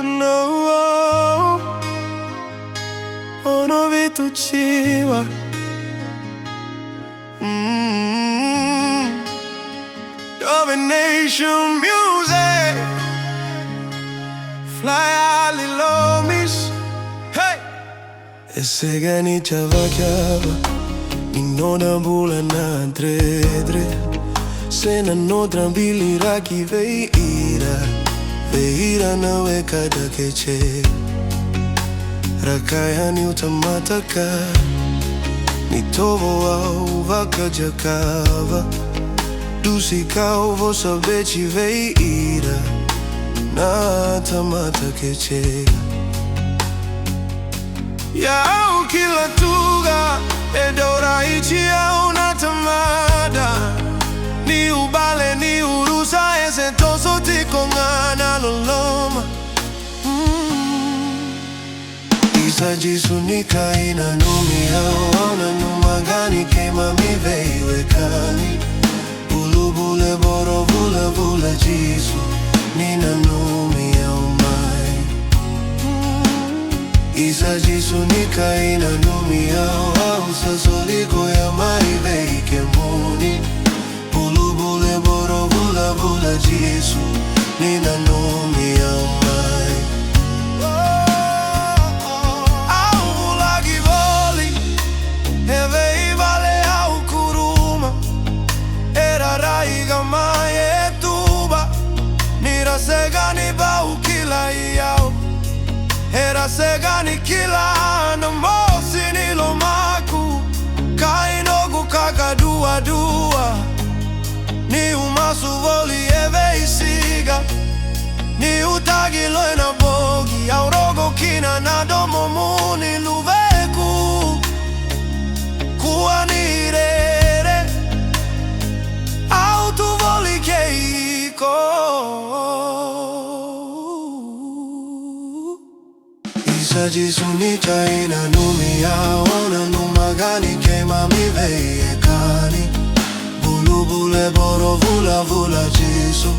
No, ono vitu chiva. Domination music. Fly ali lomis. Hey. Sega ni chava chava. Minona bula na dredre. Sena no trambili raki veira. Veira na weka da keche. Rakaya ni utamataka. Ni tovo au vaka jakava. Dusi kau vo sabeci veira. Na tamata keche. Ya au kila tuga. Edora ichi au na tamada. Ni ubale ni urusa ese toso tiko ngana loloma. Isa jisu nika ina numi au na numagani kema mi veiwe kani. Bulu bule boro bula bula jisu nina numi au mai. Isa jisu nika ina numi au sasoliko ya mai vei kemuni. Bulu bule boro bula bula jisu nina numi au mai. Au bulagi voli hevei vale au kuruma. Era raiga mai e tuba. Nira Sega ni bau kila iau. Era Sega ni kila na mosi ni lomaku. Kainogu kaka dua dua. Ni umasu voli eve isiga. Ni utagi loe na bogi. Aurogo kina na domo muni luveku. Kua ni rere. Autu voli keiko. Isa jisu ni chaina numi aona numagani kema mi vei e kani. Bulu bule boro vula vula jisu